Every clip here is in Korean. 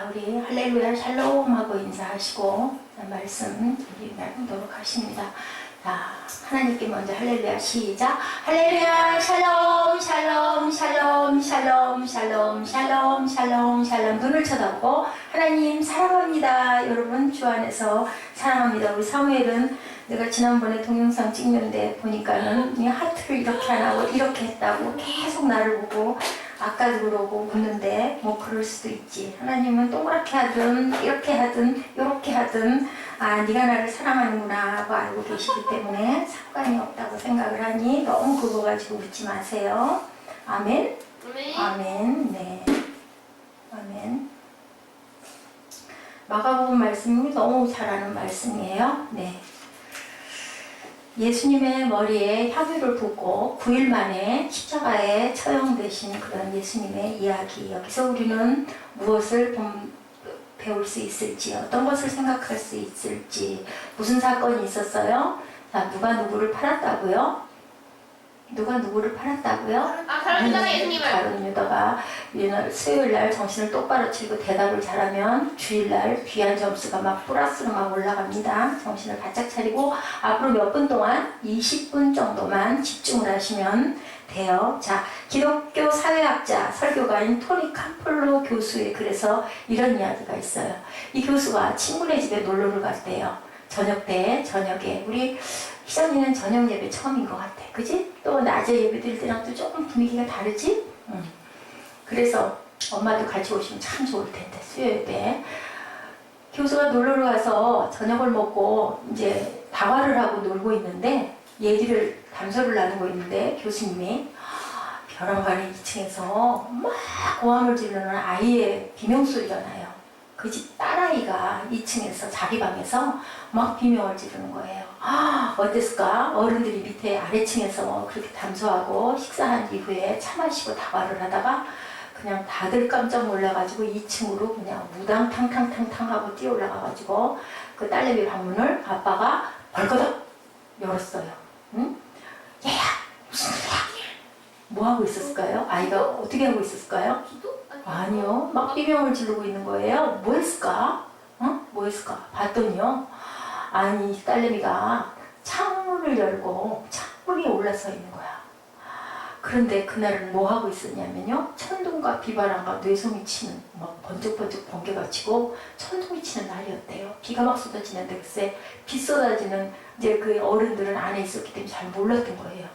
우리 할렐루야 샬롬 하고 인사하시고 말씀 우리 나누도록 하십니다. 자, 하나님께 먼저 할렐루야 시작. 할렐루야 샬롬 샬롬 샬롬 샬롬 샬롬 샬롬 샬롬 샬롬. 눈을 쳐다보고 하나님 사랑합니다. 여러분 주 안에서 사랑합니다. 우리 사무엘은 내가 지난번에 동영상 찍는데 보니까는 그냥 하트를 이렇게 안 하고 이렇게 했다고 계속 나를 보고 아까도 그러고 묻는데 뭐 그럴 수도 있지. 하나님은 동그랗게 하든 이렇게 하든 이렇게 하든 네가 나를 사랑하는구나 하고 알고 계시기 때문에 상관이 없다고 생각을 하니 너무 그거 가지고 웃지 마세요. 아멘? 아멘. 네. 아멘. 마가복음 말씀이 너무 잘하는 말씀이에요. 네. 예수님의 머리에 향유를 붓고 9일 만에 십자가에 처형되신 그런 예수님의 이야기. 여기서 우리는 무엇을 배울 수 있을지, 어떤 것을 생각할 수 있을지, 무슨 사건이 있었어요? 자, 누가 누구를 팔았다고요? 누가 누구를 팔았다고요? 가룟 유다가 예수님을. 가룟 유다가 수요일날 정신을 똑바로 차리고 대답을 잘하면 주일날 귀한 점수가 막 플러스로 막 올라갑니다. 정신을 바짝 차리고 앞으로 몇 분 동안 20분 정도만 집중을 하시면 돼요. 자, 기독교 사회학자 설교가인 토니 캄플로 교수의 글에서 이런 이야기가 있어요. 이 교수가 친구네 집에 놀러를 갔대요. 저녁에 우리 희정이는 저녁 예배 처음인 것 같아. 그지? 또 낮에 예배 드릴 때랑 또 조금 분위기가 다르지? 그래서 엄마도 같이 오시면 참 좋을 텐데, 수요 예배. 교수가 놀러를 가서 저녁을 먹고 이제 다과를 하고 놀고 있는데, 얘기를, 담소를 나누고 있는데, 교수님이 벼랑간의 2층에서 막 고함을 지르는 아이의 비명소리가 나요. 그 집 딸아이가 2층에서 자기 방에서 막 비명을 지르는 거예요. 어땠을까? 어른들이 밑에 아래층에서 그렇게 담소하고 식사한 이후에 차 마시고 다과를 하다가 그냥 다들 깜짝 놀라가지고 2층으로 그냥 무당탕탕탕탕 하고 뛰어 올라가가지고 그 딸내미 방문을 아빠가 벌거덕 열었어요. 응? 얘야 무슨 소리야? 뭐 하고 있었을까요? 아이가 어떻게 하고 있었을까요? 아니요. 막 비명을 지르고 있는 거예요. 뭐 했을까? 뭐 했을까? 봤더니요. 아니, 딸내미가 창문을 열고 창문에 올라서 있는 거야. 그런데 그날은 뭐 하고 있었냐면요. 천둥과 비바람과 뇌성이 치는 막 번쩍번쩍 번개가 치고 천둥이 치는 날이었대요. 비가 막 쏟아지는데 글쎄 비 쏟아지는 이제 그 어른들은 안에 있었기 때문에 잘 몰랐던 거예요.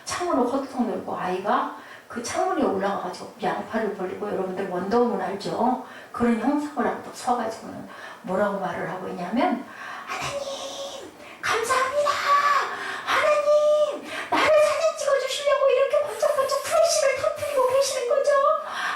창문을 허투둑 열고 아이가 그 창문에 올라가가지고 양팔을 벌리고, 여러분들 원더우먼 알죠? 그런 형상을 하고 서가지고는 뭐라고 말을 하고 있냐면, 하나님 감사합니다. 하나님 나를 사진 찍어주시려고 이렇게 번쩍번쩍 플래시를 터뜨리고 계시는 거죠?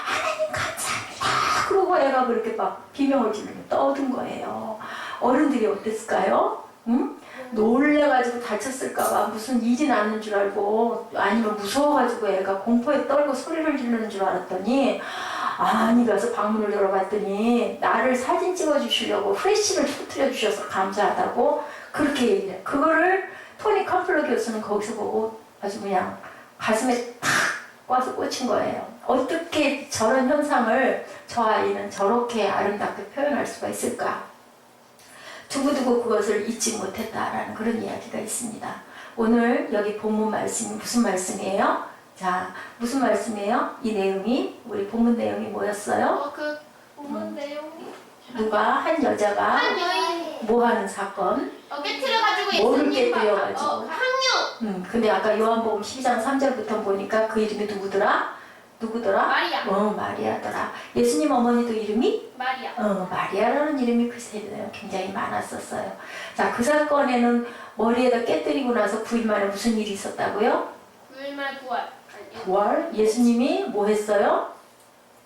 하나님 감사합니다. 그러고 애가 그렇게 막 비명을 지르며 떠든 거예요. 어른들이 어땠을까요? 응? 놀래가지고 다쳤을까봐 무슨 일이 나는 줄 알고, 아니면 무서워가지고 애가 공포에 떨고 소리를 지르는 줄 알았더니, 아니 가서 방문을 열어봤더니 나를 사진 찍어주시려고 프레시를 터뜨려 주셔서 감사하다고 그렇게 얘기를 해요. 그거를 토니 캄플러 교수는 거기서 보고 아주 그냥 가슴에 탁 꽈서 꽂힌 거예요. 어떻게 저런 현상을 저 아이는 저렇게 아름답게 표현할 수가 있을까? 두고두고 그것을 잊지 못했다라는 그런 이야기가 있습니다. 오늘 여기 본문 말씀이 무슨 말씀이에요? 자, 무슨 말씀이에요? 이 내용이, 우리 본문 내용이 뭐였어요? 그 본문 내용이 누가, 한 여자가 한 여인 뭐 하는 사건? 깨트려가지고 뭐를 예수님 깨뜨려가지고? 항유. 근데 아까 요한복음 12장 3절부터 보니까 그 이름이 누구더라? 마리아. 마리아더라. 예수님 어머니도 이름이? 마리아. 마리아라는 이름이 그 세대에 굉장히 많았었어요. 자, 그 사건에는 머리에다 깨뜨리고 나서 9일 만에 무슨 일이 있었다고요? 9일 만에 부활. 부활? 예수님이 뭐 했어요?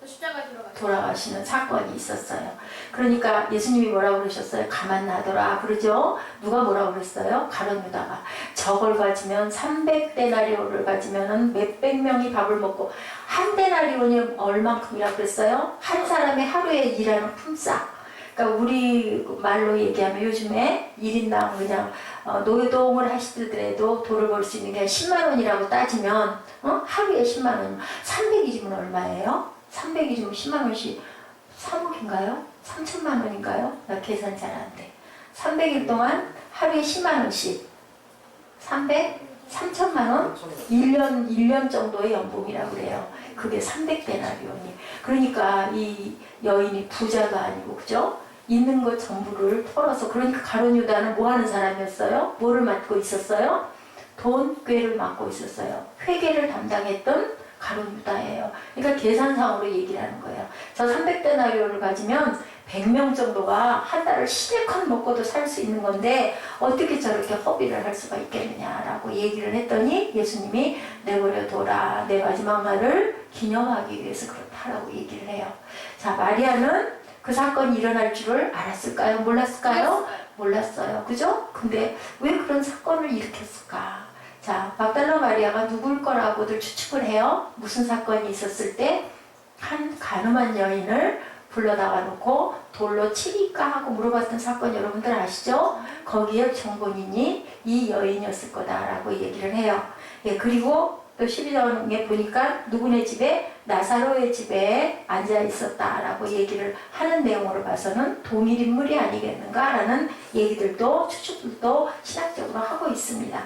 십자가에 들어갔어요. 돌아가시는 사건이 있었어요. 그러니까 예수님이 뭐라고 그러셨어요? 가만 놔둬라 그러죠? 누가 뭐라고 그랬어요? 가룟 유다가 저걸 가지면 300데나리온을 가지면은 몇백 명이 밥을 먹고, 한 데나리온이 얼만큼이라 그랬어요? 한 사람의 하루에 일하는 품삯. 그러니까 우리 말로 얘기하면 요즘에 1인당 그냥 노동을 하시더라도 돈을 벌 수 있는 게 10만 원이라고 따지면 하루에 10만 원, 300일이면 얼마예요? 300일이면 10만 원씩 3억인가요? 3천만 원인가요? 나 계산 잘 안 돼. 300일 동안 하루에 10만 원씩. 3천만 원? 1년 정도의 연봉이라고 그래요. 그게 300데나리온이. 그러니까 이 여인이 부자가 아니고, 그죠? 있는 것 전부를 털어서. 그러니까 가룟 유다는 뭐 하는 사람이었어요? 뭐를 맡고 있었어요? 돈꾀를 맡고 있었어요. 회계를 담당했던 가룟 유다예요. 그러니까 계산상으로 얘기를 하는 거예요. 저 300데나리온을 가지면 100명 정도가 한 달을 시대컷 먹고도 살 수 있는 건데 어떻게 저렇게 허비를 할 수가 있겠느냐라고 얘기를 했더니 예수님이 내버려둬라. 내 마지막 날을 기념하기 위해서 그렇다라고 얘기를 해요. 자, 마리아는 그 사건이 일어날 줄을 알았을까요? 몰랐을까요? 몰랐어요. 그죠? 근데 왜 그런 사건을 일으켰을까? 자, 막달라 마리아가 누굴 거라고들 추측을 해요. 무슨 사건이 있었을 때 한 가늠한 여인을 불러다가 놓고 돌로 치리까 하고 물어봤던 사건 여러분들 아시죠? 거기에 정본인이 이 여인이었을 거다라고 얘기를 해요. 예, 그리고 또 12장에 보니까 누구네 집에 나사로의 집에 앉아 있었다라고 얘기를 하는 내용으로 봐서는 동일 인물이 아니겠는가라는 얘기들도 추측들도 신학적으로 하고 있습니다.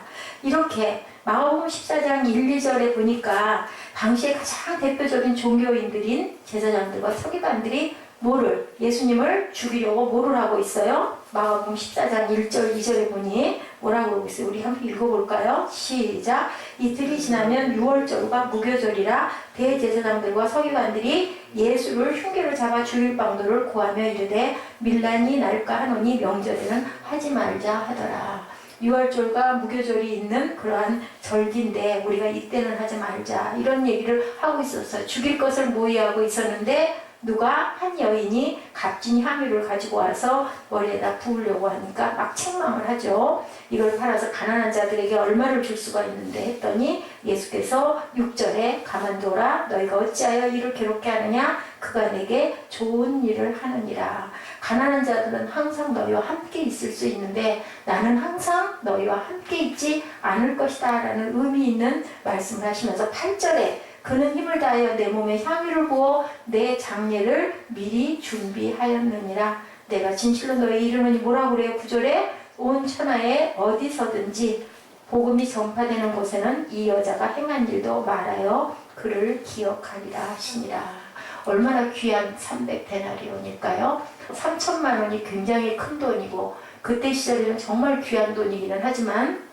이렇게 마가복음 14장 1, 2절에 보니까 당시에 가장 대표적인 종교인들인 제사장들과 서기관들이 뭐를? 예수님을 죽이려고 뭐를 하고 있어요? 마가복음 14장 1절 2절에 보니 뭐라고 하고 있어요? 우리 한번 읽어볼까요? 시작! 이틀이 지나면 6월절과 무교절이라 대제사장들과 서기관들이 예수를 흉계로 잡아 죽일 방도를 구하며 이르되 밀란이 날까 하노니 명절에는 하지 말자 하더라. 6월절과 무교절이 있는 그러한 절기인데 우리가 이때는 하지 말자 이런 얘기를 하고 있었어요. 죽일 것을 모의하고 있었는데 누가 한 여인이 값진 향유를 가지고 와서 머리에다 부으려고 하니까 막 책망을 하죠. 이걸 팔아서 가난한 자들에게 얼마를 줄 수가 있는데 했더니 예수께서 6절에 가만둬라 너희가 어찌하여 이를 괴롭게 하느냐 그가 내게 좋은 일을 하느니라. 가난한 자들은 항상 너희와 함께 있을 수 있는데 나는 항상 너희와 함께 있지 않을 것이다 라는 의미 있는 말씀을 하시면서 8절에 그는 힘을 다하여 내 몸에 향유를 부어 내 장례를 미리 준비하였느니라. 내가 진실로 너희 이르노니 뭐라고 그래요? 9절에 온 천하에 어디서든지 복음이 전파되는 곳에는 이 여자가 행한 일도 말하여 그를 기억하리라 하시니라. 얼마나 귀한 300데나리온일까요? 3천만 원이 굉장히 큰 돈이고 그때 시절에는 정말 귀한 돈이기는 하지만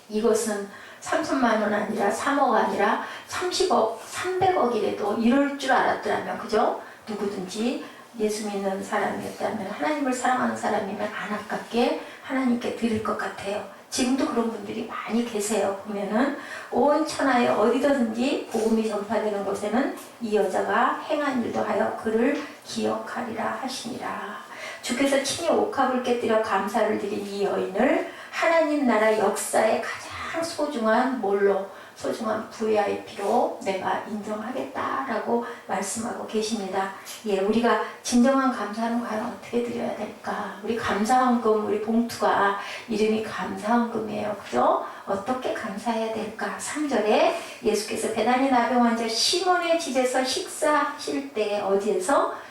이것은 3천만 원 아니라 3억 아니라 30억, 300억이라도 이럴 줄 알았더라면 그죠? 누구든지 예수 믿는 사람이었다면 하나님을 사랑하는 사람이면 안 아깝게 하나님께 드릴 것 같아요. 지금도 그런 분들이 많이 계세요. 보면은 온 천하에 어디든지 복음이 전파되는 곳에는 이 여자가 행한 일도 하여 그를 기억하리라 하시니라. 주께서 친히 옥합을 깨뜨려 감사를 드린 이 여인을 하나님 나라 역사의 가장 소중한 뭘로? 소중한 VIP로 내가 인정하겠다라고 말씀하고 계십니다. 예, 우리가 진정한 감사는 과연 어떻게 드려야 될까? 우리 감사헌금, 우리 봉투가 이름이 감사헌금이에요. 그죠? 어떻게 감사해야 될까? 3절에 예수께서 베다니 나병 환자 시몬의 집에서 식사하실 때 어디에서?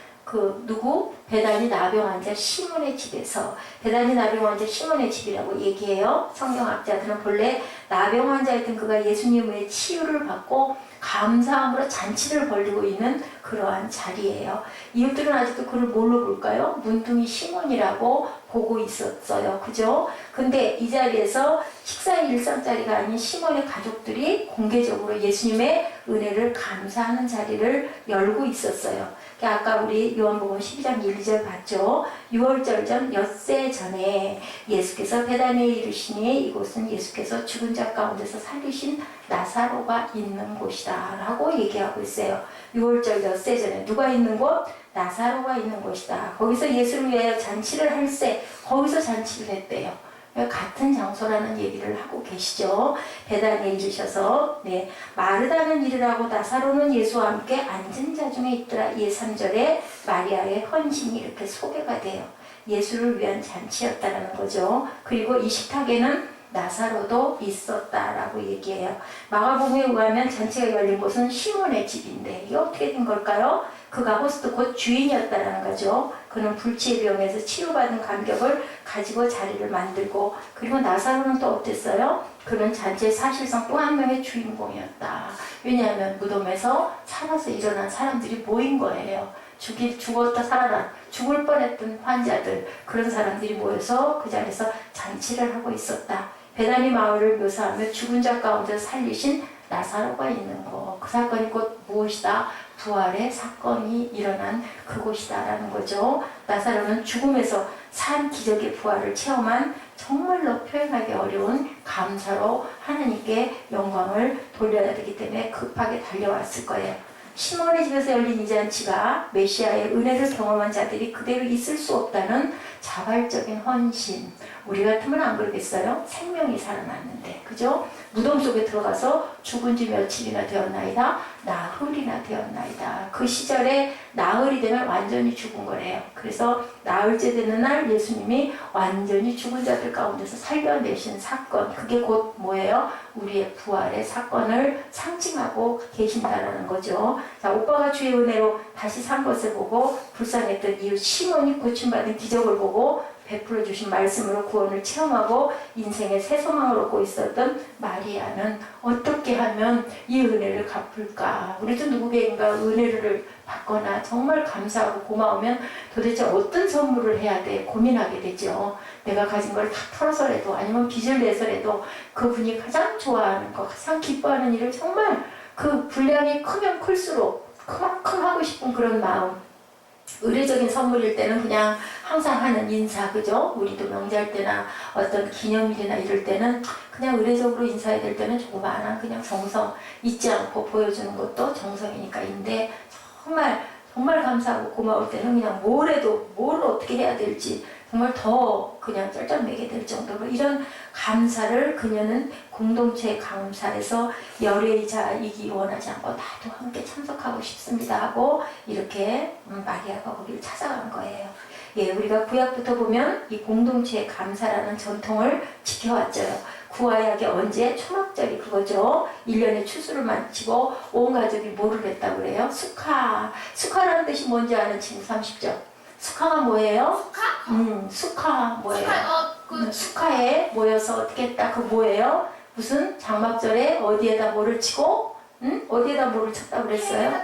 누구? 베다니 나병 환자 시몬의 집에서. 베다니 나병 환자 시몬의 집이라고 얘기해요. 성경학자들은 본래 나병 환자였던 그가 예수님의 치유를 받고 감사함으로 잔치를 벌이고 있는 그러한 자리예요. 이웃들은 아직도 그를 뭘로 볼까요? 문둥이 시몬이라고 보고 있었어요. 그죠? 근데 이 자리에서 식사 일상자리가 아닌 시몬의 가족들이 공개적으로 예수님의 은혜를 감사하는 자리를 열고 있었어요. 아까 우리 요한복음 12장 1, 2절 봤죠? 6월절 전 엿새 전에 예수께서 베다니에 이르시니 이곳은 예수께서 죽은 자 가운데서 살리신 나사로가 있는 곳이다 라고 얘기하고 있어요. 6월절 엿새 전에 누가 있는 곳? 나사로가 있는 곳이다. 거기서 예수를 위하여 잔치를 할세 거기서 잔치를 했대요. 같은 장소라는 얘기를 하고 계시죠. 베다니에 이르셔서 마르다는 이르라고 나사로는 예수와 함께 앉은 자 중에 있더라. 이 3절에 마리아의 헌신이 이렇게 소개가 돼요. 예수를 위한 잔치였다는 거죠. 그리고 이 식탁에는 나사로도 있었다라고 얘기해요. 마가복음에 의하면 잔치가 열린 곳은 시몬의 집인데 이게 어떻게 된 걸까요? 그가 호스트 곧 주인이었다라는 거죠. 그는 불치의 병에서 치료받은 감격을 가지고 자리를 만들고, 그리고 나사로는 또 어땠어요? 그는 잔치의 사실상 또 한 명의 주인공이었다. 왜냐하면 무덤에서 살아서 일어난 사람들이 모인 거예요. 죽었다 살아난, 죽을 뻔했던 환자들, 그런 사람들이 모여서 그 자리에서 잔치를 하고 있었다. 베다니 마을을 묘사하며 죽은 자 가운데 살리신 나사로가 있는 거, 그 사건이 곧 무엇이다? 부활의 사건이 일어난 그곳이다라는 거죠. 나사로는 죽음에서 산 기적의 부활을 체험한 정말로 표현하기 어려운 감사로 하나님께 영광을 돌려야 되기 때문에 급하게 달려왔을 거예요. 시몬의 집에서 열린 이 잔치가 메시아의 은혜를 경험한 자들이 그대로 있을 수 없다는 자발적인 헌신. 우리 같으면 안 그러겠어요? 생명이 살아났는데, 그죠? 무덤 속에 들어가서 죽은 지 며칠이나 되었나이다, 나흘이나 되었나이다. 그 시절에 나흘이 되면 완전히 죽은 거래요. 그래서 나흘째 되는 날 예수님이 완전히 죽은 자들 가운데서 살려내신 사건, 그게 곧 뭐예요? 우리의 부활의 사건을 상징하고 계신다라는 거죠. 자, 오빠가 주의 은혜로 다시 산 것을 보고 불쌍했던 이웃 시몬이 고침받은 기적을 보고 베풀어 주신 말씀으로 구원을 체험하고 인생의 새 소망을 얻고 있었던 마리아는 어떻게 하면 이 은혜를 갚을까? 우리도 누구에게인가 은혜를 받거나 정말 감사하고 고마우면 도대체 어떤 선물을 해야 돼? 고민하게 되죠. 내가 가진 걸 다 털어서라도 아니면 빚을 내서라도 그분이 가장 좋아하는 거, 가장 기뻐하는 일을 정말 그 분량이 크면 클수록 그만큼 하고 싶은 그런 마음. 의례적인 선물일 때는 그냥 항상 하는 인사, 그죠? 우리도 명절 때나 어떤 기념일이나 이럴 때는 그냥 의례적으로 인사해야 될 때는 조그마한 그냥 정성 잊지 않고 보여주는 것도 정성이니까인데, 정말 감사하고 고마울 때는 그냥 뭘 해도 뭘 어떻게 해야 될지 정말 더 그냥 쩔쩔매게 될 정도로 이런 감사를 그녀는 공동체 감사에서 열애자이기 원하지 않고 나도 함께 참석하고 싶습니다 하고 이렇게 마리아가 거기를 찾아간 거예요. 예, 우리가 구약부터 보면 이 공동체의 감사라는 전통을 지켜왔죠. 구약의 언제? 초막절이 그거죠. 1년에 추수를 마치고 온 가족이 뭐를 했다고 그래요? 수카. 수카라는 뜻이 뭔지 아는 친구 30점. 수카가 뭐예요? 수카 뭐예요? 수카에 모여서 어떻게 했다? 그 뭐예요? 무슨 장막절에 어디에다 뭐를 치고? 어디에다 뭐를 쳤다고 그랬어요?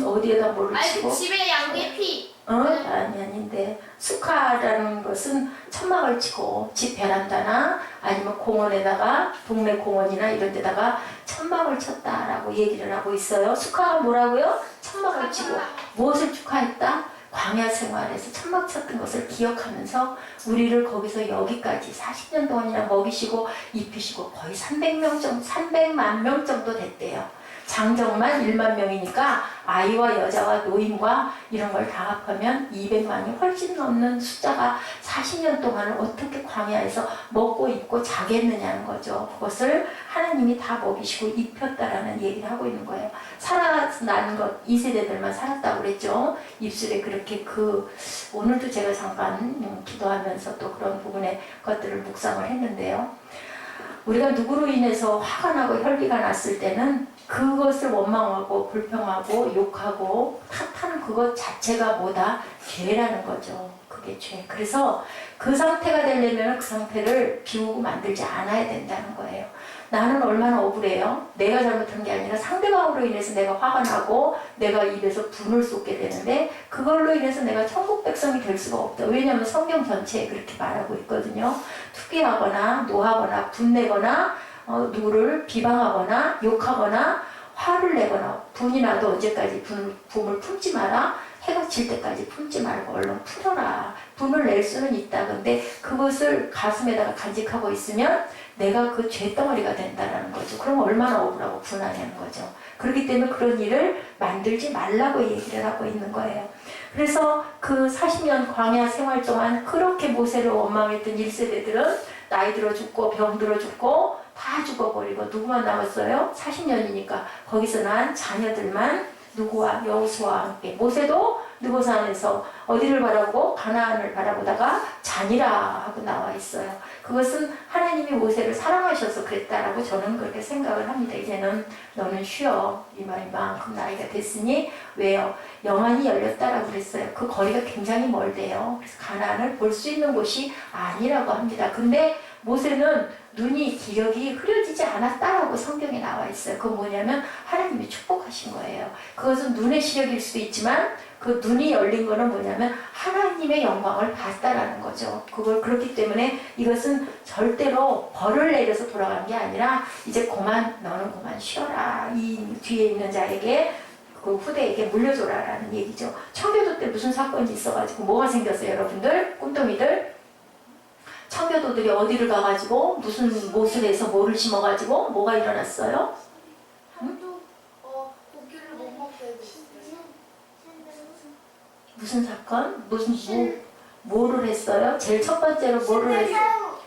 어디에다 뭐를 치고? 그 집에 양의 피. 아닌데 수카라는 것은 천막을 치고 집 베란다나 아니면 공원에다가 동네 공원이나 이런 데다가 천막을 쳤다라고 얘기를 하고 있어요. 수카가 뭐라고요? 천막을 치고 무엇을 축하했다? 광야 생활에서 천막 쳤던 것을 기억하면서 우리를 거기서 여기까지 40년 동안이나 먹이시고 입히시고 거의 300만 명 정도 됐대요. 장정만 1만 명이니까 아이와 여자와 노인과 이런 걸 다 합하면 200만이 훨씬 넘는 숫자가 40년 동안을 어떻게 광야에서 먹고 입고 자겠느냐는 거죠. 그것을 하나님이 다 먹이시고 입혔다라는 얘기를 하고 있는 거예요. 살아난 것 2세대들만 살았다고 그랬죠. 입술에 그렇게 오늘도 제가 잠깐 기도하면서 또 그런 부분의 것들을 묵상을 했는데요. 우리가 누구로 인해서 화가 나고 혈기가 났을 때는 그것을 원망하고 불평하고 욕하고 탓하는 그것 자체가 뭐다? 죄라는 거죠. 그게 죄. 그래서 그 상태가 되려면 그 상태를 비우고 만들지 않아야 된다는 거예요. 나는 얼마나 억울해요? 내가 잘못한 게 아니라 상대방으로 인해서 내가 화가 나고 내가 입에서 분을 쏟게 되는데 그걸로 인해서 내가 천국 백성이 될 수가 없다. 왜냐하면 성경 전체에 그렇게 말하고 있거든요. 투기하거나 노하거나 분내거나 누구를 비방하거나 욕하거나 화를 내거나 분이 나도 언제까지 분을 품지 마라. 해가 질 때까지 품지 말고 얼른 풀어라. 분을 낼 수는 있다. 근데 그것을 가슴에다가 간직하고 있으면 내가 그 죄덩어리가 된다는 거죠. 그럼 얼마나 억울하고 분하냐는 거죠. 그렇기 때문에 그런 일을 만들지 말라고 얘기를 하고 있는 거예요. 그래서 그 40년 광야 생활 동안 그렇게 모세를 원망했던 1세대들은 나이 들어 죽고 병 들어 죽고 다 죽어버리고 누구만 남았어요? 40년이니까 거기서 난 자녀들만 누구와 여호수아와 함께. 모세도 느고산에서 어디를 바라보고 가나안을 바라보다가 잔이라 하고 나와 있어요. 그것은 하나님이 모세를 사랑하셔서 그랬다라고 저는 그렇게 생각을 합니다. 이제는 너는 쉬어. 이만큼 나이가 됐으니 왜요? 영안이 열렸다라고 그랬어요. 그 거리가 굉장히 멀대요. 그래서 가나안을 볼 수 있는 곳이 아니라고 합니다. 근데 모세는 눈이 기력이 흐려지지 않았다라고 성경에 나와 있어요. 그건 뭐냐면 하나님이 축복하신 거예요. 그것은 눈의 시력일 수도 있지만 그 눈이 열린 거는 뭐냐면 하나님의 영광을 봤다라는 거죠. 그걸 그렇기 때문에 이것은 절대로 벌을 내려서 돌아간 게 아니라 이제 너는 그만 쉬어라. 이 뒤에 있는 자에게 그 후대에게 물려줘라라는 얘기죠. 청교도 때 무슨 사건이 있어가지고 뭐가 생겼어요, 여러분들? 꿈덩이들? 청교도들이 어디를 가가지고 무슨 못을 해서 뭐를 심어가지고 뭐가 일어났어요? 고기를 못 먹게 해줬어요. 무슨 사건? 뭐를 했어요? 제일 첫 번째로 뭐를 했어요?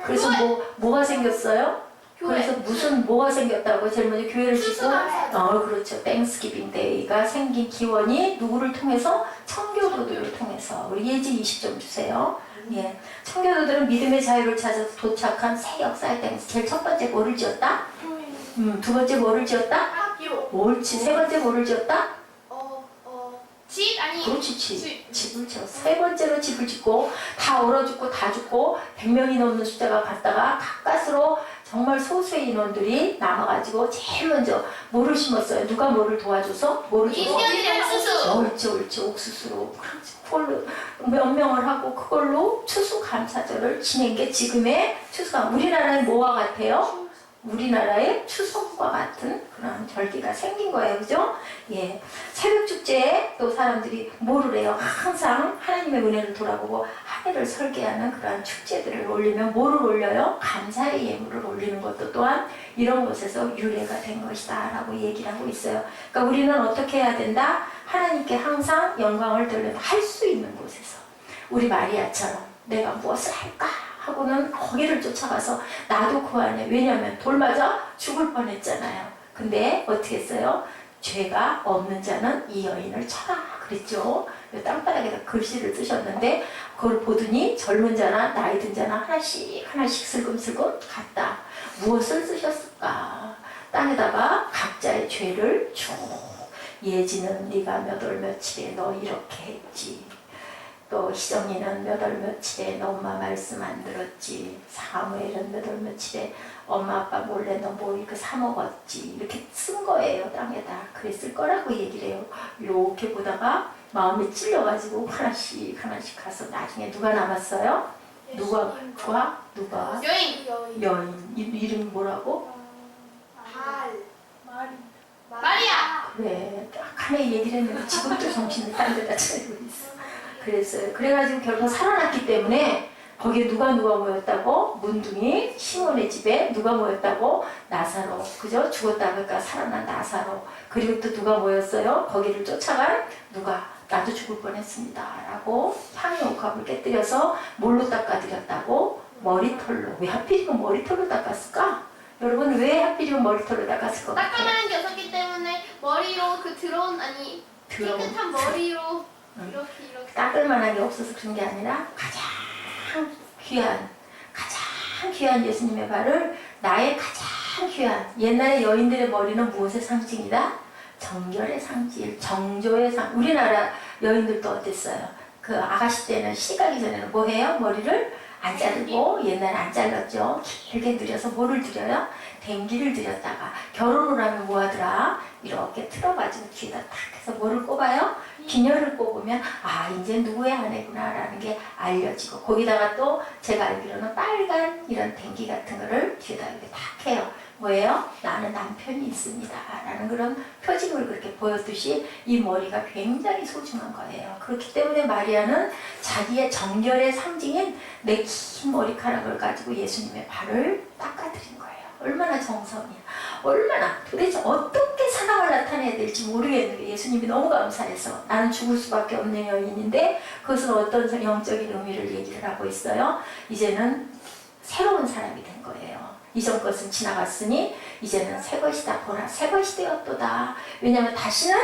그래서 뭐가 생겼어요? 그래서 뭐가 생겼다고? 제일 먼저 교회를 짓고 그렇죠. 땡스기빙 데이가 생긴 기원이 누구를 통해서? 청교도들을 통해서. 우리 예지 20점 주세요. 예. 청교도들은 믿음의 자유를 찾아서 도착한 새 역사의 땡스. 제일 첫 번째 뭐를 지었다? 두 번째 뭐를 지었다? 학교. 옳지. 세 번째 뭐를 지었다? 집 아니. 그렇지. 집을 지었어. 세 번째로 집을 짓고 다 얼어 죽고 다 죽고 100명이 넘는 숫자가 갔다가 가까스로 정말 소수의 인원들이 남아가지고 제일 먼저 뭐를 심었어요? 누가 뭐를 도와줘서? 뭐를 줘서? 인디언들의 옥수수. 옳지. 옥수수로. 그걸로 명명을 하고 그걸로 추수감사절을 지낸 게 지금의 추수감. 우리나라의 뭐와 같아요? 우리나라의 추석과 같은 그런 절기가 생긴 거예요. 그죠? 예. 새벽 축제에 또 사람들이 뭐를 해요? 항상 하나님의 은혜를 돌아보고 하늘을 설계하는 그러한 축제들을 올리면 뭐를 올려요? 감사의 예물을 올리는 것도 또한 이런 곳에서 유래가 된 것이다 라고 얘기를 하고 있어요. 그러니까 우리는 어떻게 해야 된다? 하나님께 항상 영광을 돌려 할 수 있는 곳에서 우리 마리아처럼 내가 무엇을 할까? 하고는 거기를 쫓아가서 나도 그 안에 왜냐하면 돌 맞아 죽을 뻔했잖아요. 근데 어떻게 했어요? 죄가 없는 자는 이 여인을 쳐라 그랬죠. 땅바닥에다 글씨를 쓰셨는데 그걸 보더니 젊은 자나 나이 든 자나 하나씩 슬금슬금 갔다. 무엇을 쓰셨을까? 땅에다가 각자의 죄를 쭉 예지는 네가 몇 월 며칠에 너 이렇게 했지. 또 희정이는 몇 월 며칠에 너 엄마 말씀 안 들었지. 사무엘은 몇 월 며칠에 엄마 아빠 몰래 너 뭐 이렇게 사 먹었지. 이렇게 쓴 거예요. 땅에다. 그랬을 거라고 얘기를 해요. 이렇게 보다가 마음이 찔려가지고 하나씩 가서 나중에 누가 남았어요? 누가? 여인. 이름이 뭐라고? 마리아. 그래. 아까네 얘기를 했는데 지금도 정신이 딴 데다 차리고 있어. 그랬어요. 그래가지고 결국 살아났기 때문에 거기에 누가 모였다고? 문둥이 시몬의 집에 누가 모였다고? 나사로. 그죠? 죽었다 그러니까 살아난 나사로. 그리고 또 누가 모였어요? 거기를 쫓아간 누가? 나도 죽을 뻔했습니다. 라고 향유 옥합을 깨뜨려서 뭘로 닦아드렸다고? 머리털로. 왜 하필이면 머리털로 닦았을까? 여러분 왜 하필이면 머리털로 닦았을 것 같아요? 따끔한 게 없었기 때문에 머리로 그 깨끗한 머리로 이렇게 닦을만한 게 없어서 그런 게 아니라 가장 귀한 예수님의 발을 나의 가장 귀한 옛날의 여인들의 머리는 무엇의 상징이다? 정결의 상징, 정조의 상징. 우리나라 여인들도 어땠어요? 그 아가씨 때는 시가기 전에는 뭐 해요? 머리를 안 자르고 옛날에 안 잘랐죠. 길게 들여서 뭐를 들여요? 댕기를 들였다가 결혼을 하면 뭐 하더라? 이렇게 틀어가지고 뒤에다 탁 해서 뭐를 꼽아요? 기녀를 꼽으면 아 이제 누구의 아내구나 라는 게 알려지고 거기다가 또 제가 알기로는 빨간 이런 댕기 같은 거를 뒤에다 이렇게 탁 해요. 뭐예요? 나는 남편이 있습니다 라는 그런 표징을 그렇게 보였듯이 이 머리가 굉장히 소중한 거예요. 그렇기 때문에 마리아는 자기의 정결의 상징인 내 긴 머리카락을 가지고 예수님의 발을 닦아드린 거예요. 얼마나 정성이야. 얼마나 도대체 어떻게 사랑을 나타내야 될지 모르겠는데 예수님이 너무 감사해서 나는 죽을 수밖에 없는 여인인데 그것은 어떤 영적인 의미를 얘기를 하고 있어요. 이제는 새로운 사람이 된 거예요. 이전 것은 지나갔으니 이제는 새 것이다 보라. 새 것이 되었도다. 왜냐하면 다시는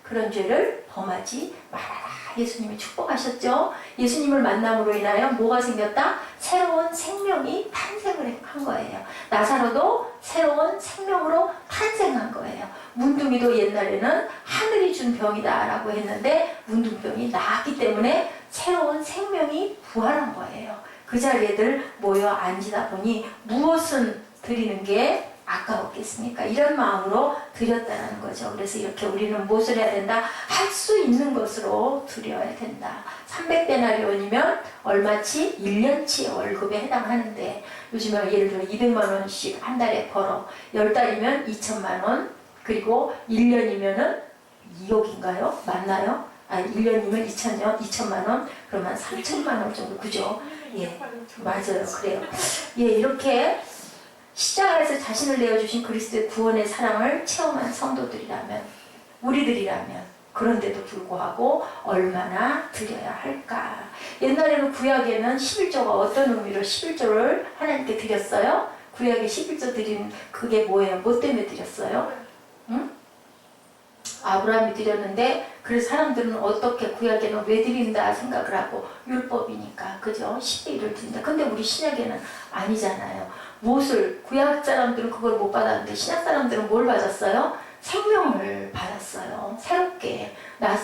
그런 죄를 범하지 말아라. 예수님이 축복하셨죠. 예수님을 만남으로 인하여 뭐가 생겼다? 새로운 생명이 탄생을 한 거예요. 나사로도 새로운 생명으로 탄생한 거예요. 문둥이도 옛날에는 하늘이 준 병이다 라고 했는데 문둥병이 나았기 때문에 새로운 생명이 부활한 거예요. 그 자리에들 모여 앉으다 보니 무엇은 드리는 게 아까웠겠습니까? 이런 마음으로 드렸다는 거죠. 그래서 이렇게 우리는 무엇을 해야 된다? 할 수 있는 것으로 드려야 된다. 300데나리온이면 얼마치? 1년치 월급에 해당하는데 요즘에 예를 들어 200만 원씩 한 달에 벌어 10달이면 2천만 원 그리고 1년이면은 2억인가요? 맞나요? 1년이면 2천만 원 그러면 3천만 원 정도 그죠? 예, 맞아요. 그래요. 예, 이렇게 십자가에서 자신을 내어주신 그리스도의 구원의 사랑을 체험한 성도들이라면 우리들이라면 그런데도 불구하고 얼마나 드려야 할까? 옛날에는 구약에는 11조가 어떤 의미로 11조를 하나님께 드렸어요? 구약에 11조 드린 그게 뭐예요? 뭐 때문에 드렸어요? 응? 아브라함이 드렸는데 그래서 사람들은 어떻게 구약에는 왜 드린다 생각을 하고 율법이니까 그죠? 10대 1을 드린다. 근데 우리 신약에는 아니잖아요. 무엇을 구약 사람들은 그걸 못 받았는데 신약 사람들은 뭘 받았어요? 생명을 받았어요. 새롭게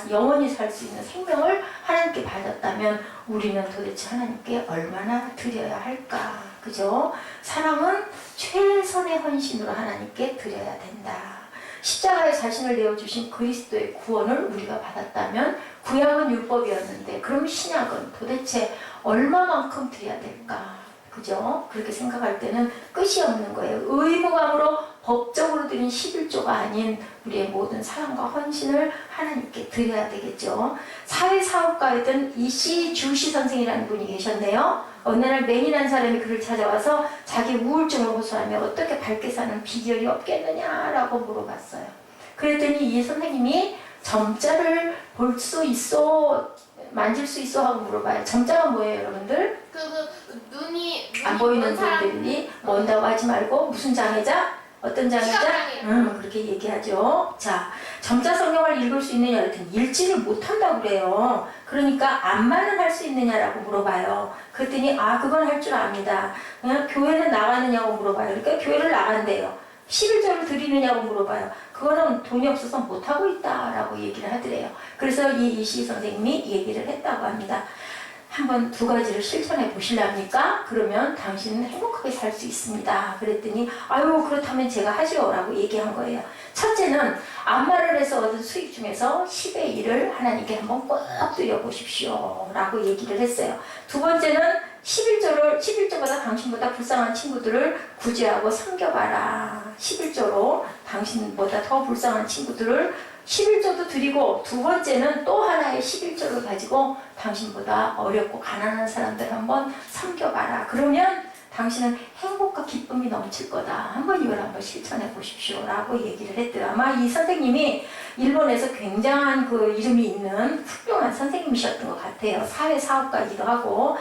영원히 살 수 있는 생명을 하나님께 받았다면 우리는 도대체 하나님께 얼마나 드려야 할까? 그죠? 사랑은 최선의 헌신으로 하나님께 드려야 된다. 십자가에 자신을 내어주신 그리스도의 구원을 우리가 받았다면 구약은 율법이었는데 그럼 신약은 도대체 얼마만큼 드려야 될까? 그죠? 그렇게 생각할 때는 끝이 없는 거예요. 의무감으로 법적으로 드린 11조가 아닌 우리의 모든 사랑과 헌신을 하나님께 드려야 되겠죠. 사회사업가였던 이씨 주시 선생이라는 분이 계셨네요. 어느 날 맹인한 사람이 그를 찾아와서 자기 우울증을 호소하며 어떻게 밝게 사는 비결이 없겠느냐라고 물어봤어요. 그랬더니 이 선생님이 점자를 볼 수 있어? 만질 수 있어? 하고 물어봐요. 점자가 뭐예요, 여러분들? 눈이 안 보이는 먼 사람. 분들이 먼다고 하지 말고 무슨 장애자? 어떤 장애자? 시각장애. 그렇게 얘기하죠. 자, 점자 성경을 읽을 수 있느냐 그랬더니 읽지를 못한다고 그래요. 그러니까 안마는 할 수 있느냐라고 물어봐요. 그랬더니 그건 할 줄 압니다. 그냥 교회는 나가느냐고 물어봐요. 그러니까 교회를 나간대요. 11조를 드리느냐고 물어봐요. 그거는 돈이 없어서 못하고 있다라고 얘기를 하더래요. 그래서 이 이시 선생님이 얘기를 했다고 합니다. 한번 두 가지를 실천해 보실랍니까? 그러면 당신은 행복하게 살 수 있습니다. 그랬더니 그렇다면 제가 하죠 라고 얘기한 거예요. 첫째는 안마를 해서 얻은 수익 중에서 10의 1을 하나님께 한번 꼭 드려보십시오 라고 얘기를 했어요. 두 번째는 11조보다 당신보다 불쌍한 친구들을 구제하고 섬겨봐라. 11조로 당신보다 더 불쌍한 친구들을 11조도 드리고 두 번째는 또 하나의 11조를 가지고 당신보다 어렵고 가난한 사람들 한번 섬겨봐라. 그러면 당신은 행복과 기쁨이 넘칠 거다. 이걸 한번 실천해 보십시오 라고 얘기를 했대요. 아마 이 선생님이 일본에서 굉장한 그 이름이 있는 훌륭한 선생님이셨던 것 같아요. 사회사업가이기도 하고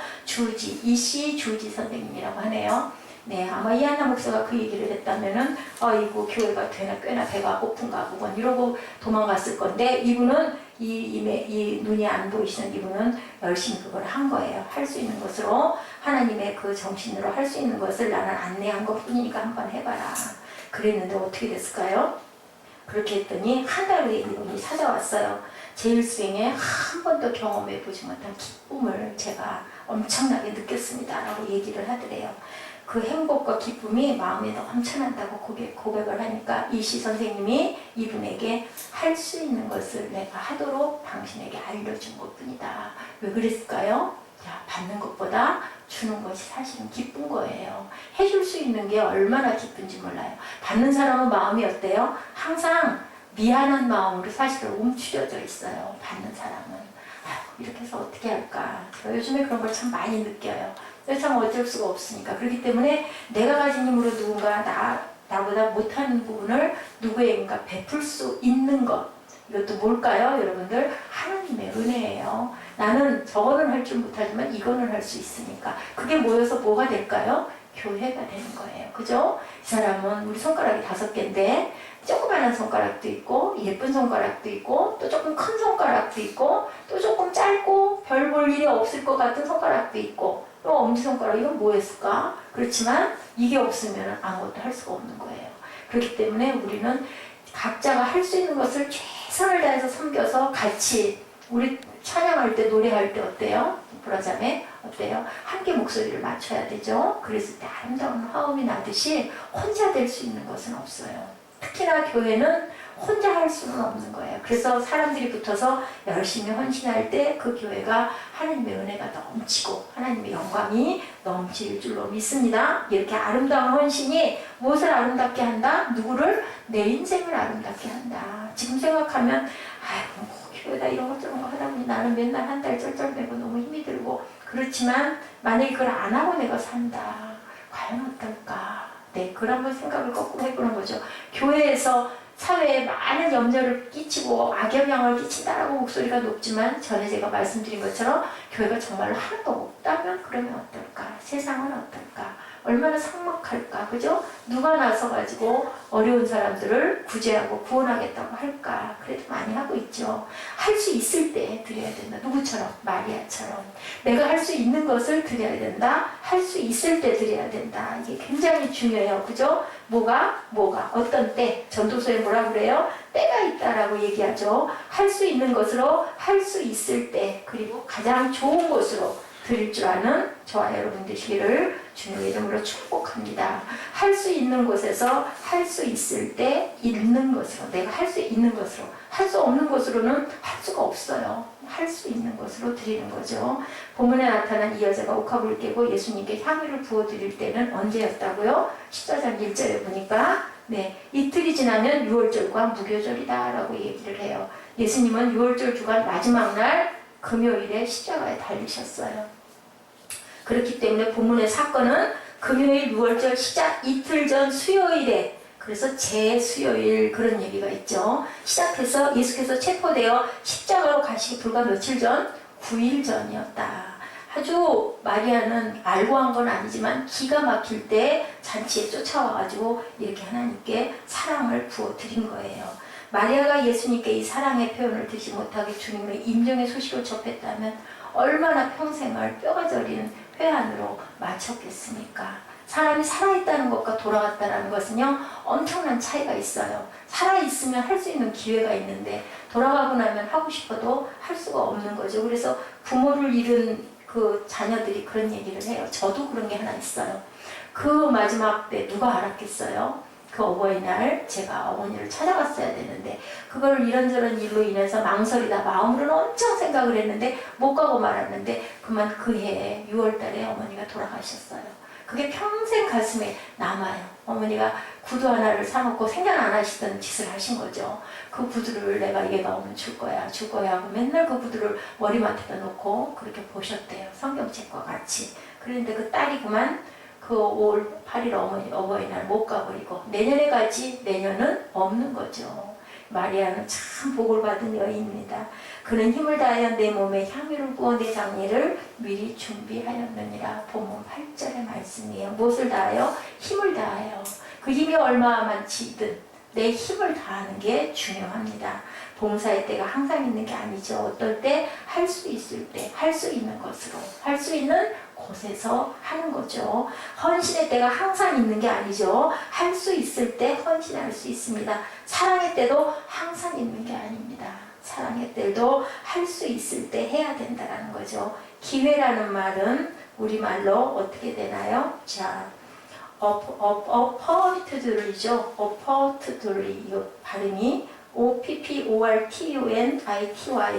이씨 주지 선생님이라고 하네요. 네, 아마 이한나 목사가 그 얘기를 했다면은 이거 교회가 꽤나 배가 고픈가 보건 이러고 도망갔을 건데 이분은 이 눈이 안 보이시는 이분은 열심히 그걸 한 거예요. 할 수 있는 것으로 하나님의 그 정신으로 할 수 있는 것을 나는 안내한 것 뿐이니까 한번 해봐라. 그랬는데 어떻게 됐을까요? 그렇게 했더니 한 달 후에 이분이 찾아왔어요. 제 일생에 한 번도 경험해보지 못한 기쁨을 제가 엄청나게 느꼈습니다 라고 얘기를 하더래요. 그 행복과 기쁨이 마음에 넘쳐난다고 고백을 하니까 이씨 선생님이 이분에게 할 수 있는 것을 내가 하도록 당신에게 알려준 것뿐이다. 왜 그랬을까요? 받는 것보다 주는 것이 사실은 기쁜 거예요. 해줄 수 있는 게 얼마나 기쁜지 몰라요. 받는 사람은 마음이 어때요? 항상 미안한 마음으로 사실은 움츠려져 있어요. 받는 사람은. 이렇게 해서 어떻게 할까? 제가 요즘에 그런 걸 참 많이 느껴요. 참 어쩔 수가 없으니까. 그렇기 때문에 내가 가진 힘으로 누군가 나보다 못하는 부분을 누구에게인가 베풀 수 있는 것. 이것도 뭘까요, 여러분들? 하나님의 은혜예요. 나는 저거는 할 줄 못하지만 이거는 할 수 있으니까. 그게 모여서 뭐가 될까요? 교회가 되는 거예요. 그죠? 이 사람은 우리 손가락이 5개인데 조그마한 손가락도 있고 예쁜 손가락도 있고 또 조금 큰 손가락도 있고 또 조금 작은 볼 일이 없을 것 같은 손가락도 있고 또 엄지손가락 이건 뭐였을까? 그렇지만 이게 없으면 아무것도 할 수가 없는 거예요. 그렇기 때문에 우리는 각자가 할 수 있는 것을 최선을 다해서 섬겨서 같이 우리 찬양할 때 노래할 때 어때요? 브라자매 어때요? 함께 목소리를 맞춰야 되죠. 그랬을 때 아름다운 화음이 나듯이 혼자 될 수 있는 것은 없어요. 특히나 교회는 혼자 할 수는 없는 거예요. 그래서 사람들이 붙어서 열심히 헌신할 때 그 교회가 하나님의 은혜가 넘치고 하나님의 영광이 넘칠 줄로 믿습니다. 이렇게 아름다운 헌신이 무엇을 아름답게 한다? 누구를? 내 인생을 아름답게 한다. 지금 생각하면 아이고 교회다 이런 것 저런 거 하다 보니 나는 맨날 한 달 쩔쩔매고 너무 힘이 들고 그렇지만 만약에 그걸 안 하고 내가 산다. 과연 어떨까? 네, 그런 한번 생각을 거꾸로 해보는 거죠. 교회에서 사회에 많은 염려를 끼치고 악영향을 끼친다라고 목소리가 높지만 전에 제가 말씀드린 것처럼 교회가 정말로 하나도 없다면 그러면 어떨까? 세상은 어떨까? 얼마나 삭막할까? 그죠? 누가 나서가지고 어려운 사람들을 구제하고 구원하겠다고 할까? 그래도 많이 하고 있죠. 할 수 있을 때 드려야 된다. 누구처럼? 마리아처럼. 내가 할 수 있는 것을 드려야 된다. 할 수 있을 때 드려야 된다. 이게 굉장히 중요해요. 그죠? 뭐가? 어떤 때? 전도서에 뭐라 그래요? 때가 있다라고 얘기하죠. 할 수 있는 것으로 할 수 있을 때 그리고 가장 좋은 것으로 드릴 줄 아는 저와 여러분 되시기를 주님의 이름으로 축복합니다. 할 수 있는 곳에서 할 수 있을 때 있는 것으로 내가 할 수 있는 것으로 할 수 없는 것으로는 할 수가 없어요. 할 수 있는 것으로 드리는 거죠. 본문에 나타난 이 여자가 옥합을 깨고 예수님께 향유를 부어드릴 때는 언제였다고요? 14장 1절에 보니까 이틀이 지나면 유월절과 무교절이다 라고 얘기를 해요. 예수님은 유월절 주간 마지막 날 금요일에 십자가에 달리셨어요. 그렇기 때문에 본문의 사건은 금요일 유월절 시작 이틀 전 수요일에 그래서 제수요일 그런 얘기가 있죠. 시작해서 예수께서 체포되어 십자가로 가시기 불과 며칠 전 9일 전이었다. 아주 마리아는 알고 한 건 아니지만 기가 막힐 때 잔치에 쫓아와가지고 이렇게 하나님께 사랑을 부어드린 거예요. 마리아가 예수님께 이 사랑의 표현을 듣지 못하게 주님의 임종의 소식을 접했다면 얼마나 평생을 뼈가 저리는 회한으로 마쳤겠습니까? 사람이 살아있다는 것과 돌아갔다는 것은요 엄청난 차이가 있어요. 살아있으면 할 수 있는 기회가 있는데 돌아가고 나면 하고 싶어도 할 수가 없는 거죠. 그래서 부모를 잃은 그 자녀들이 그런 얘기를 해요. 저도 그런 게 하나 있어요. 그 마지막 때 누가 알았겠어요? 그 어버이날 제가 어머니를 찾아갔어야 되는데 그걸 이런저런 일로 인해서 망설이다 마음으로는 엄청 생각을 했는데 못 가고 말았는데 그만 그 해에 6월달에 어머니가 돌아가셨어요. 그게 평생 가슴에 남아요. 어머니가 구두 하나를 사놓고 생각 안 하시던 짓을 하신 거죠. 그 구두를 내가 얘가 오면 줄 거야 하고 맨날 그 구두를 머리맡에다 놓고 그렇게 보셨대요. 성경책과 같이. 그런데 그 딸이 그만 그 5월 8일 어버이날 못 가버리고 내년에 가지 내년은 없는 거죠. 마리아는 참 복을 받은 여인입니다. 그는 힘을 다하여 내 몸에 향유를 부어 내 장례를 미리 준비하였느니라. 본문 8절의 말씀이에요. 무엇을 다하여? 힘을 다하여. 그 힘이 얼마만치든 내 힘을 다하는 게 중요합니다. 봉사의 때가 항상 있는 게 아니죠. 어떨 때? 할 수 있을 때, 할 수 있는 것으로, 할 수 있는 곳에서 하는 거죠. 헌신의 때가 항상 있는 게 아니죠. 할 수 있을 때 헌신할 수 있습니다. 사랑의 때도 항상 있는 게 아닙니다. 사랑의 때도 할 수 있을 때 해야 된다는 거죠. 기회라는 말은 우리말로 어떻게 되나요? 자, opportunity죠. opportunity 이 발음이 opportunity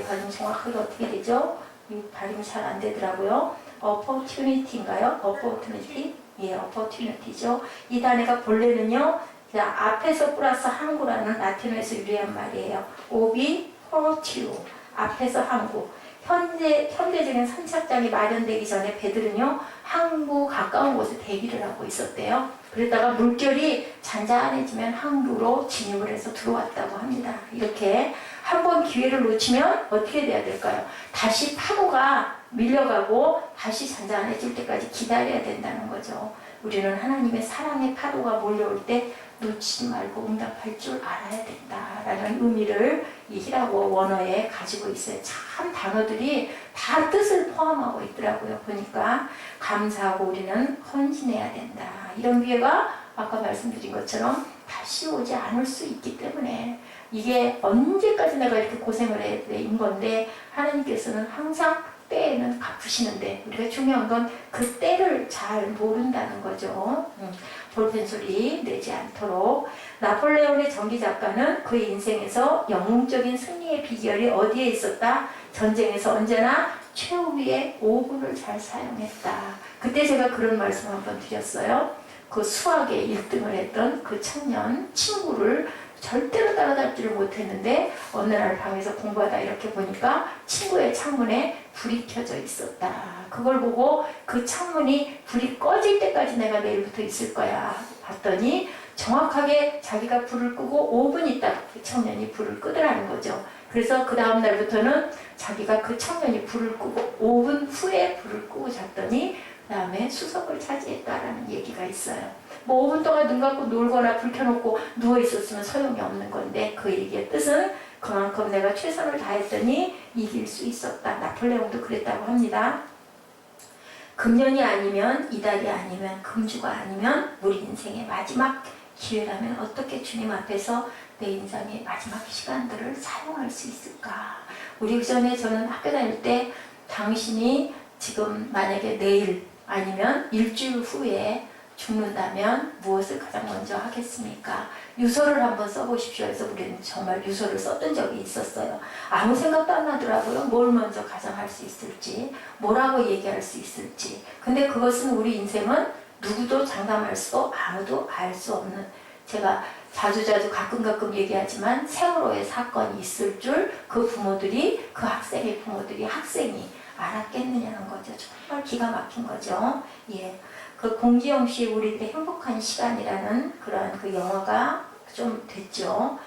발음 정확하게 어떻게 되죠? 이 발음이 잘 안 되더라고요. opportunity인가요? opportunity? 예, opportunity죠. 이 단어가 본래는요, 자, 앞에서 플러스 항구라는 라틴어에서 유래한 말이에요. obi portio, 앞에서 항구. 현대적인 선착장이 마련되기 전에 배들은요, 항구 가까운 곳에 대기를 하고 있었대요. 그러다가 물결이 잔잔해지면 항구로 진입을 해서 들어왔다고 합니다. 이렇게 한번 기회를 놓치면 어떻게 돼야 될까요? 다시 파도가 밀려가고 다시 잔잔해질 때까지 기다려야 된다는 거죠. 우리는 하나님의 사랑의 파도가 몰려올 때 놓치지 말고 응답할 줄 알아야 된다라는 의미를 이 히라고 원어에 가지고 있어요. 참 단어들이 다 뜻을 포함하고 있더라고요. 보니까 감사하고 우리는 헌신해야 된다. 이런 기회가 아까 말씀드린 것처럼 다시 오지 않을 수 있기 때문에 이게 언제까지 내가 이렇게 고생을 해야 인 건데 하나님께서는 항상 때에는 갚으시는데 우리가 중요한 건 그 때를 잘 모른다는 거죠. 볼펜 소리 내지 않도록. 나폴레온의 전기 작가는 그의 인생에서 영웅적인 승리의 비결이 어디에 있었다? 전쟁에서 언제나 최후의 오분을 잘 사용했다. 그때 제가 그런 말씀 한번 드렸어요. 그 수학에 1등을 했던 그 청년 친구를 절대로 따라잡지를 못했는데 어느 날 방에서 공부하다 이렇게 보니까 친구의 창문에 불이 켜져 있었다. 그걸 보고 그 창문이 불이 꺼질 때까지 내가 내일부터 있을 거야. 봤더니 정확하게 자기가 불을 끄고 5분 있다 그 청년이 불을 끄더라는 거죠. 그래서 그 다음 날부터는 자기가 그 청년이 불을 끄고 5분 후에 불을 끄고 잤더니 그 다음에 수석을 차지했다라는 얘기가 있어요. 뭐 5분 동안 눈 감고 놀거나 불 켜놓고 누워있었으면 소용이 없는 건데 그 얘기의 뜻은 그만큼 내가 최선을 다했더니 이길 수 있었다. 나폴레옹도 그랬다고 합니다. 금년이 아니면 이달이 아니면 금주가 아니면 우리 인생의 마지막 기회라면 어떻게 주님 앞에서 내 인생의 마지막 시간들을 사용할 수 있을까? 우리 그 전에 저는 학교 다닐 때 당신이 지금 만약에 내일 아니면 일주일 후에 죽는다면 무엇을 가장 먼저 하겠습니까? 유서를 한번 써보십시오 해서 우리는 정말 유서를 썼던 적이 있었어요. 아무 생각도 안 나더라고요. 뭘 먼저 가장 할 수 있을지, 뭐라고 얘기할 수 있을지. 근데 그것은 우리 인생은 누구도 장담할 수도 아무도 알 수 없는, 제가 자주자주 가끔 얘기하지만 세월호의 사건이 있을 줄 그 부모들이, 그 학생의 부모들이, 학생이 알았겠느냐는 거죠. 정말 기가 막힌 거죠. 예. 그 공지영 씨 우리들의 행복한 시간이라는 그런 그 영화가 좀 됐죠.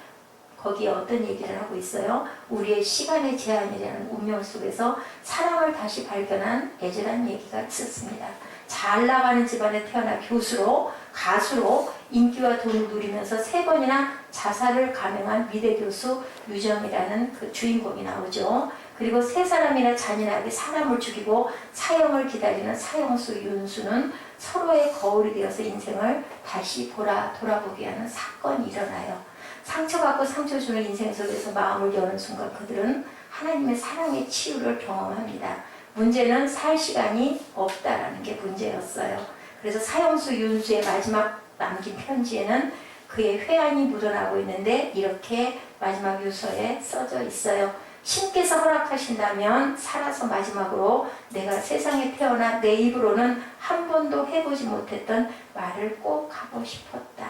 거기에 어떤 얘기를 하고 있어요? 우리의 시간의 제한이라는 운명 속에서 사랑을 다시 발견한 애절한 얘기가 있었습니다. 잘 나가는 집안에 태어나 교수로, 가수로 인기와 돈을 누리면서 3번이나 자살을 감행한 미대 교수 유정이라는 그 주인공이 나오죠. 그리고 3사람이나 잔인하게 사람을 죽이고 사형을 기다리는 사형수 윤수는 서로의 거울이 되어서 인생을 다시 돌아보게 하는 사건이 일어나요. 상처받고 상처 주는 인생 속에서 마음을 여는 순간 그들은 하나님의 사랑의 치유를 경험합니다. 문제는 살 시간이 없다라는 게 문제였어요. 그래서 사형수 윤수의 마지막 남긴 편지에는 그의 회한이 묻어나고 있는데 이렇게 마지막 유서에 써져 있어요. 신께서 허락하신다면 살아서 마지막으로 내가 세상에 태어나 내 입으로는 한 번도 해보지 못했던 말을 꼭 하고 싶었다.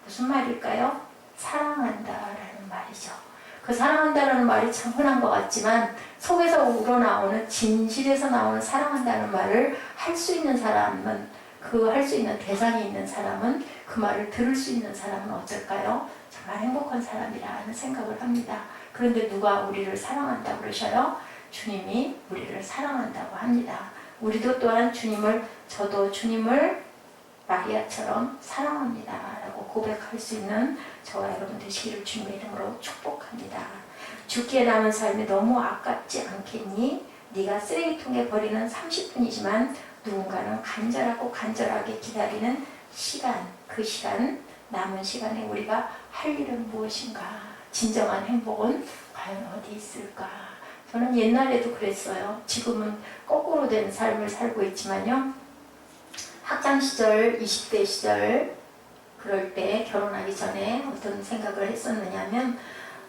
무슨 말일까요? 사랑한다라는 말이죠. 그 사랑한다라는 말이 참 흔한 것 같지만 속에서 우러나오는 진실에서 나오는 사랑한다는 말을 할 수 있는 사람은, 그 할 수 있는 대상이 있는 사람은, 그 말을 들을 수 있는 사람은 어떨까요? 정말 행복한 사람이라는 생각을 합니다. 그런데 누가 우리를 사랑한다고 그러셔요? 주님이 우리를 사랑한다고 합니다. 우리도 또한 주님을, 저도 주님을 마리아처럼 사랑합니다 라고 고백할 수 있는 저와 여러분 되시기를 주님의 이름으로 축복합니다. 죽기에 남은 삶이 너무 아깝지 않겠니? 네가 쓰레기통에 버리는 30분이지만 누군가는 간절하게 기다리는 시간, 그 시간, 남은 시간에 우리가 할 일은 무엇인가? 진정한 행복은 과연 어디 있을까? 저는 옛날에도 그랬어요. 지금은 거꾸로 된 삶을 살고 있지만요. 학창시절, 20대 시절 그럴 때 결혼하기 전에 어떤 생각을 했었느냐면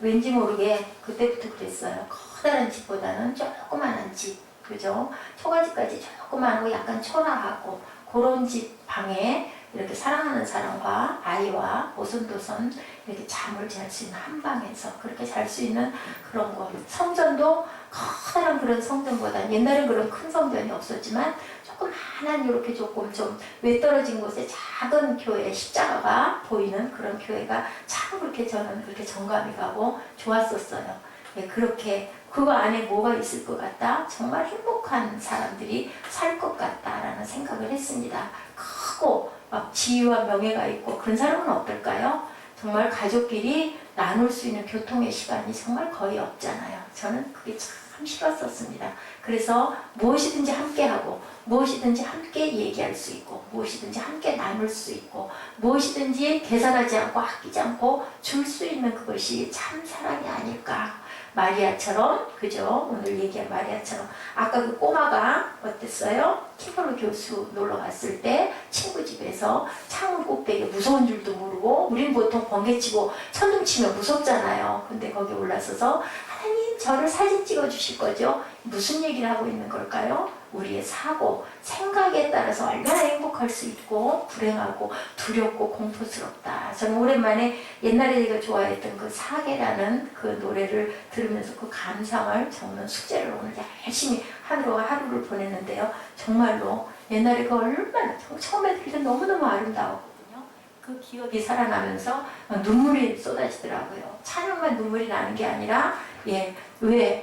왠지 모르게 그때부터 그랬어요. 커다란 집보다는 조그만한 집, 그죠? 초가집까지 조그만하고 약간 초라하고 그런 집 방에 이렇게 사랑하는 사람과 아이와 오손도손 이렇게 잠을 잘 수 있는 한 방에서 그렇게 잘 수 있는 그런 곳. 성전도 커다란 그런 성전보다 옛날엔 그런 큰 성전이 없었지만 조그만한 이렇게 조금 좀 외떨어진 곳에 작은 교회 십자가가 보이는 그런 교회가 참 그렇게 저는 그렇게 정감이 가고 좋았었어요. 예, 그렇게 그거 안에 뭐가 있을 것 같다? 정말 행복한 사람들이 살 것 같다라는 생각을 했습니다. 크고 막 지위와 명예가 있고 그런 사람은 어떨까요? 정말 가족끼리 나눌 수 있는 교통의 시간이 정말 거의 없잖아요. 저는 그게 참 싫었었습니다. 그래서 무엇이든지 함께하고 무엇이든지 함께 얘기할 수 있고 무엇이든지 함께 나눌 수 있고 무엇이든지 계산하지 않고 아끼지 않고 줄 수 있는 그것이 참 사랑이 아닐까. 마리아처럼, 그죠? 오늘 얘기한 마리아처럼. 아까 그 꼬마가 어땠어요? 킹홀로 교수 놀러 갔을 때 친구 집에서 창문 꼭대기에 무서운 줄도 모르고, 우린 보통 번개치고 천둥 치면 무섭잖아요. 근데 거기 올라서서 하나님 저를 사진 찍어 주실 거죠? 무슨 얘기를 하고 있는 걸까요? 우리의 사고, 생각에 따라서 얼마나 행복할 수 있고 불행하고 두렵고 공포스럽다. 저는 오랜만에 옛날에 제가 좋아했던 그 사계라는 그 노래를 들으면서 그 감상을 적는 숙제를 오늘 열심히 하루를 보냈는데요. 정말로 옛날에 그 얼마나 처음에 들을 때 너무너무 아름다웠거든요. 그 기억이 살아나면서 눈물이 쏟아지더라고요. 찬양만 눈물이 나는 게 아니라 왜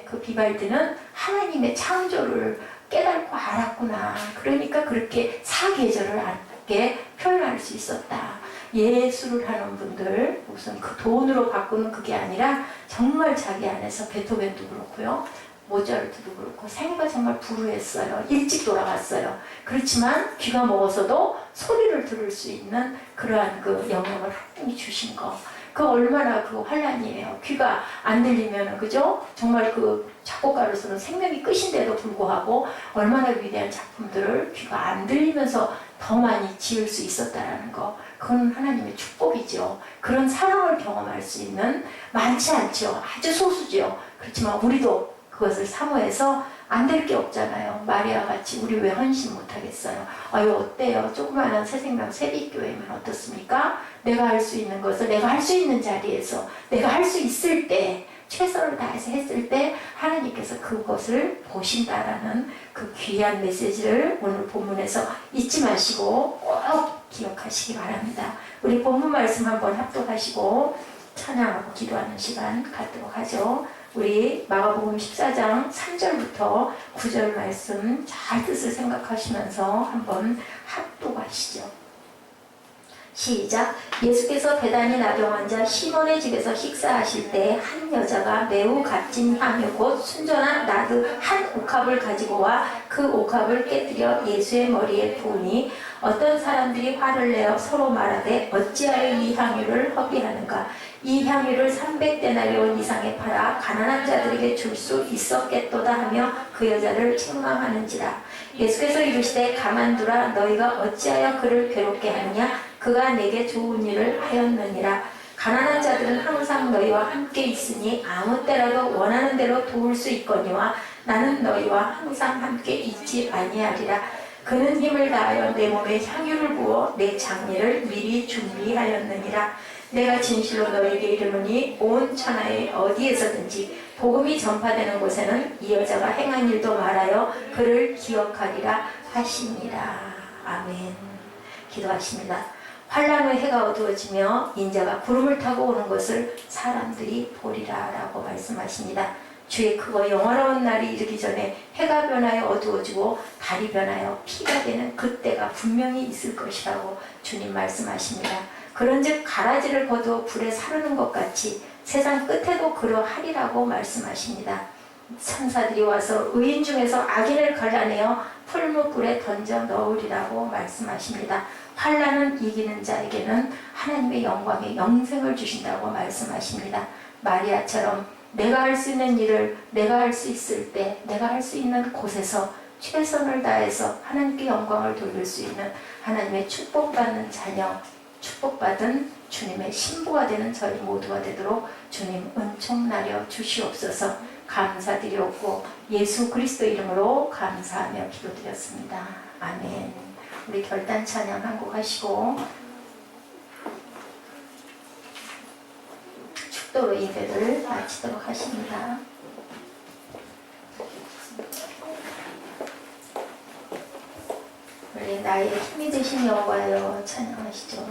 그 비발디는 하나님의 창조를 깨닫고 알았구나. 그러니까 그렇게 사계절을 알게 표현할 수 있었다. 예술을 하는 분들, 무슨 그 돈으로 바꾸는 그게 아니라 정말 자기 안에서 베토벤도 그렇고요. 모차르트도 그렇고 생애가 정말 불우했어요. 일찍 돌아갔어요. 그렇지만 귀가 먹어서도 소리를 들을 수 있는 그러한 그 영역을 하나님이 주신 거. 그 얼마나 그 환란이에요. 귀가 안 들리면, 그죠? 정말 그 작곡가로서는 생명이 끝인데도 불구하고 얼마나 위대한 작품들을 귀가 안 들리면서 더 많이 지을 수 있었다라는 거. 그건 하나님의 축복이죠. 그런 사랑을 경험할 수 있는 많지 않죠. 아주 소수죠. 그렇지만 우리도 그것을 사모해서 안 될 게 없잖아요. 마리아 같이 우리 왜 헌신 못하겠어요? 아유 어때요? 조그마한 새생명 세빛교회면 어떻습니까? 내가 할 수 있는 것을 내가 할 수 있는 자리에서 내가 할 수 있을 때 최선을 다해서 했을 때 하나님께서 그것을 보신다라는 그 귀한 메시지를 오늘 본문에서 잊지 마시고 꼭 기억하시기 바랍니다. 우리 본문 말씀 한번 합독하시고 찬양하고 기도하는 시간 갖도록 하죠. 우리 마가복음 14장 3절부터 9절 말씀 잘 뜻을 생각하시면서 한번 합독하시죠. 시작. 예수께서 베다니 나병 환자 시몬의 집에서 식사하실 때 한 여자가 매우 값진 향유 곧 순전한 나드 한 옥합을 가지고 와 그 옥합을 깨뜨려 예수의 머리에 부으니 어떤 사람들이 화를 내어 서로 말하되 어찌하여 이 향유를 허비하는가. 이 향유를 300데나리온 이상에 팔아 가난한 자들에게 줄 수 있었겠도다 하며 그 여자를 책망하는지라. 예수께서 이르시되 가만두라. 너희가 어찌하여 그를 괴롭게 하느냐. 그가 내게 좋은 일을 하였느니라. 가난한 자들은 항상 너희와 함께 있으니 아무 때라도 원하는 대로 도울 수 있거니와 나는 너희와 항상 함께 있지 아니하리라. 그는 힘을 다하여 내 몸에 향유를 부어 내 장례를 미리 준비하였느니라. 내가 진실로 너에게 이르노니 온 천하에 어디에서든지 복음이 전파되는 곳에는 이 여자가 행한 일도 말하여 그를 기억하리라 하시니라. 아멘. 기도하십니다. 환란 후 해가 어두워지며 인자가 구름을 타고 오는 것을 사람들이 보리라 라고 말씀하십니다. 주의 크고 영원한 날이 이르기 전에 해가 변하여 어두워지고 달이 변하여 피가 되는 그때가 분명히 있을 것이라고 주님 말씀하십니다. 그런즉 가라지를 거두어 불에 사르는 것 같이 세상 끝에도 그러하리라고 말씀하십니다. 천사들이 와서 의인 중에서 악인을 갈라내어 풀무불에 던져 넣으리라고 말씀하십니다. 환난은 이기는 자에게는 하나님의 영광의 영생을 주신다고 말씀하십니다. 마리아처럼 내가 할 수 있는 일을 내가 할 수 있을 때 내가 할 수 있는 곳에서 최선을 다해서 하나님께 영광을 돌릴 수 있는 하나님의 축복받는 자녀, 축복받은 주님의 신부가 되는 저희 모두가 되도록 주님 은총나려 주시옵소서. 감사드렸고 예수 그리스도 이름으로 감사하며 기도드렸습니다. 아멘. 우리 결단 찬양 한 곡 하시고 축도로 예배를 마치도록 하십니다. 우리 나의 힘이 되신 여호와여 찬양하시죠.